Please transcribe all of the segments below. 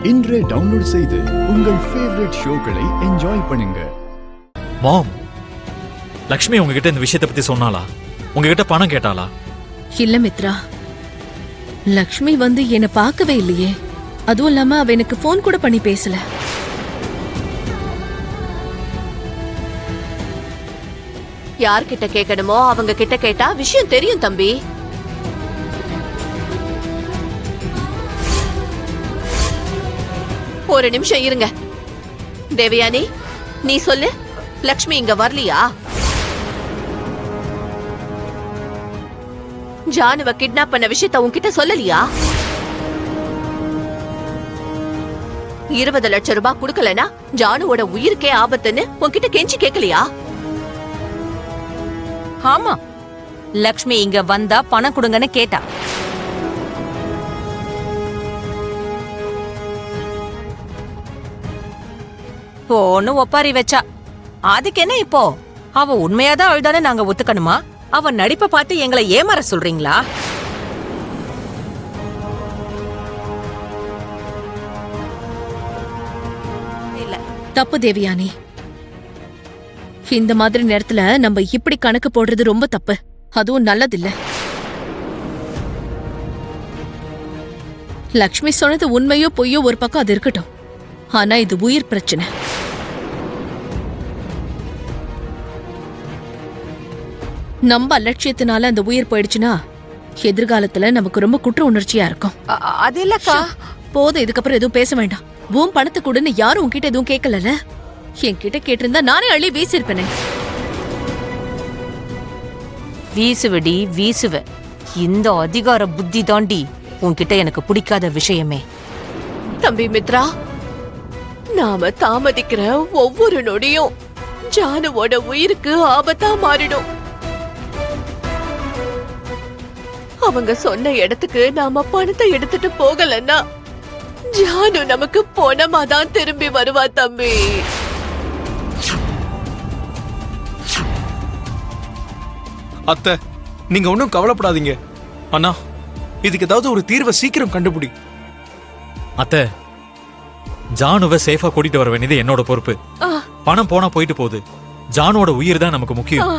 இன்றே டவுன்லோட் செய்து உங்கள் ஃபேவரட் ஷோக்களை என்ஜாய் பண்ணுங்க. மாம், லக்ஷ்மி உங்ககிட்ட இந்த விஷயத்தை பத்தி சொன்னாளா? உங்ககிட்ட பணம் கேட்டாளா? இல்ல மித்ரா, லக்ஷ்மி வந்து என்ன பார்க்கவே இல்லையே. அதுவும் இல்லாம அவ எனக்கு போன் கூட பண்ணி பேசல. யார்கிட்ட கேட்கணுமோ அவங்க கிட்ட கேட்டா விஷயம் தெரியும் தம்பி. ஒரு நிமிஷம் இருங்க. தேவயானி, நீ சொல்லு, லக்ஷ்மி இங்க வரலையா? ஜானுவ கிட்னாப் பண்ண விஷயத்த உன்கிட்ட சொல்லலையா? 20 லட்சம் ரூபாய் குடுக்கலனா ஜானுவோட உயிருக்கே ஆபத்துன்னு உன்கிட்ட கெஞ்சி கேட்கலையா? ஆமா, லக்ஷ்மி இங்க வந்தா பணம் கொடுங்கன்னு கேட்டா. போன்னு ஒப்பாரி வச்சா. அதுக்கு என்ன இப்போ? அவ உண்மையாதான் அழுதானே நாங்க ஒத்துக்கணுமா? அவ நடிப்பை பார்த்து எங்களை ஏமாற சொல்றீங்களா? இல்ல, தப்பு தேவயானி. இந்த மாதிரி நேரத்துல நம்ம இப்படி கணக்கு போடுறது ரொம்ப தப்பு. அதுவும் நல்லதில்ல. லக்ஷ்மி சொன்னது உண்மையோ பொய்யோ ஒரு பக்கம் அது இருக்கட்டும். ஆனா இது உயிர் பிரச்சனை. நம்ம அலட்சியத்தினால அந்த உயிர் போயிடுச்சுன்னா எதிர்காலத்துல நமக்கு ரொம்ப குற்ற உணர்ச்சியா இருக்கும். அது இல்லக்கா. போதும், இதுக்கப்புறம் எதுவும் பேச வேண்டாம். உன் பணத்தை கூடன்னு யாரும் உன்கிட்ட எதுவும் கேட்கல. என்கிட்ட கேட்டிருந்தா நானே அள்ளி வீசிருப்பேனே. வீசுவடி வீசுவ. இந்த அதிகார புத்தி தாண்டி உன்கிட்ட எனக்கு பிடிக்காத விஷயமே. தம்பி மித்ரா, நாம தாமதிக்கிற ஒவ்வொரு நொடியும் ஜானுவோட உயிருக்கு ஆபத்தா மாறிடும். அவங்க சொன்ன இடத்துக்கு நாம பணத்தை எடுத்துட்டு போகலன்னா ஜானு நமக்கு போனமாதான் திரும்பி வருவா தம்பி. அத்தை, நீங்க ஒன்னும் கவலைப்படாதீங்க. அண்ணா, இதுக்கு ஏதாவது ஒரு தீர்வை சீக்கிரம் கண்டுபிடி. அத்தை, ஜானுவை சேஃபா கூட்டிட்டு வர வேண்டியது என்னோட பொறுப்பு. பணம் போனா போயிட்டு போகுது. ஜானுவோட உயிர் தான் நமக்கு முக்கியம்.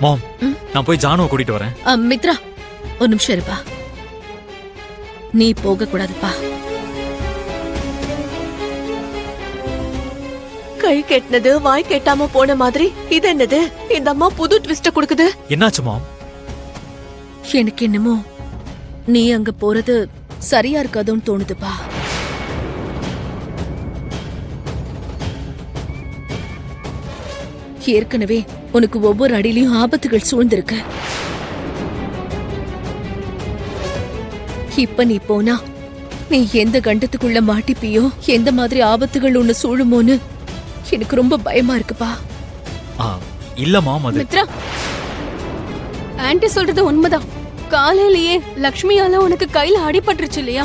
மாம், நான் போய் ஜானுவை கூட்டிட்டு வரேன். மித்ரா, ஒரு நிமிஷம் இருப்பா. நீ போக கூடாதுப்பா. கை கெட்டினது வாய் கெட்டாம போன மாதிரி இது என்னது? இந்த அம்மா புது ட்விஸ்ட கொடுக்குது. என்னாச்சு மாம்? எனக்கு என்னமோ நீ அங்க போறது சரியா இருக்காதுன்னு தோணுதுப்பா. ஏற்கனவே உனக்கு ஒவ்வொரு அடியிலையும் ஆபத்துகள் சூழ்ந்திருக்கு. இப்ப நீ போனா நீ எந்த கண்டத்துக்குள்ள மாட்டிப்பியோ, எந்த மாதிரி ஆபத்துகள் உன்னை சூழுமோன்னு எனக்கு ரொம்ப பயமா இருக்குப்பா. இல்ல மாம், அது மித்ரா, ஆன்ட்டி சொல்றது உண்மைதான். காலையிலேயே லக்ஷ்மியால உனக்கு கையில அடிபட்டுருச்சு இல்லையா?